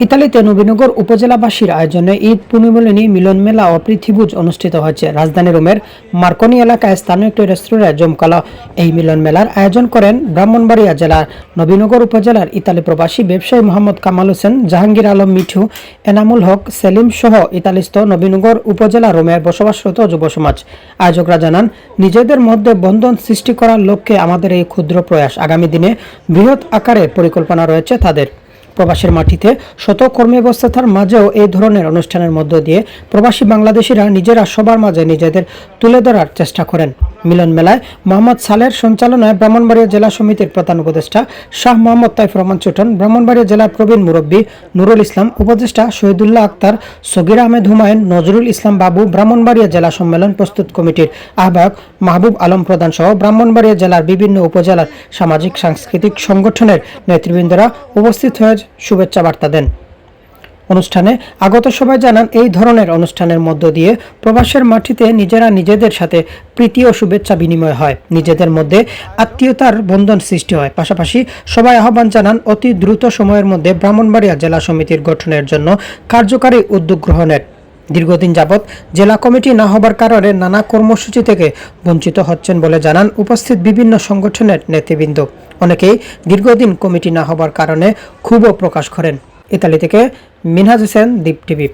ইতালিতে নবীনগর উপজেলাবাসীর আয়োজনে ঈদ পুনর্মিলনী মিলন মেলা ও পৃথিভোজ অনুষ্ঠিত হয়েছে। রাজধানী রোমের মার্কনি এলাকায় স্থানীয় একটি রেস্তোরাঁয় জমকালো এই মিলন মেলার আয়োজন করেন ব্রাহ্মণবাড়িয়া জেলার নবীনগর উপজেলার ইতালি প্রবাসী ব্যবসায়ী মোহাম্মদ কামাল হোসেন, জাহাঙ্গীর আলম মিঠু, এনামুল হক সেলিম সহ ইতালিস্থ নবীনগর উপজেলা রোমের বসবাসরত যুব সমাজ। আয়োজকরা জানান, নিজেদের মধ্যে বন্ধন সৃষ্টি করার লক্ষ্যে আমাদের এই ক্ষুদ্র প্রয়াস। আগামী দিনে বৃহৎ আকারে পরিকল্পনা রয়েছে তাদের। প্রবাসের মাটিতে শত কর্মব্যস্ততার মাঝেও এই ধরনের অনুষ্ঠানের মধ্য দিয়ে প্রবাসী বাংলাদেশিরা নিজেরা সবার মাঝে নিজেদের তুলে ধরার চেষ্টা করেন। মিলন মেলায় মোহাম্মদ সালের সঞ্চালনায় ব্রাহ্মণবাড়িয়া জেলা সমিতির প্রধান উপদেষ্টা শাহ মোহাম্মদ তাইফুর রহমান চুটন, ব্রাহ্মণবাড়িয়া জেলার প্রবীণ মুরব্বী নুরুল ইসলাম, উপদেষ্টা শহীদুল্লাহ আক্তার, সগির আহমেদ হুমায়ুন, নজরুল ইসলাম বাবু, ব্রাহ্মণবাড়িয়া জেলা সম্মেলন প্রস্তুত কমিটির আহ্বায়ক মাহবুব আলম প্রধান সহ ব্রাহ্মণবাড়িয়া জেলার বিভিন্ন উপজেলার সামাজিক সাংস্কৃতিক সংগঠনের নেতৃবৃন্দরা উপস্থিত হয়ে শুভেচ্ছা বার্তা দেন। অনুষ্ঠানে আগত সবাই জানান, এই ধরনের অনুষ্ঠানের মধ্য দিয়ে প্রবাসের মাটিতে নিজেরা নিজেদের সাথে প্রীতি ও শুভেচ্ছা বিনিময় হয়, নিজেদের মধ্যে আত্মীয়তার বন্ধন সৃষ্টি হয়। পাশাপাশি সবাই আহ্বান জানান অতি দ্রুত সময়ের মধ্যে ব্রাহ্মণবাড়িয়া জেলা সমিতির গঠনের জন্য কার্যকারী উদ্যোগ গ্রহণের। দীর্ঘদিন যাবৎ জেলা কমিটি না হবার কারণে নানা কর্মসূচি থেকে বঞ্চিত হচ্ছেন বলে জানান উপস্থিত বিভিন্ন সংগঠনের নেতৃবৃন্দ। অনেকেই দীর্ঘদিন কমিটি না হবার কারণে ক্ষোভও প্রকাশ করেন। ইতালি থেকে মিনহাজ হোসেন, দ্বীপ টিভি।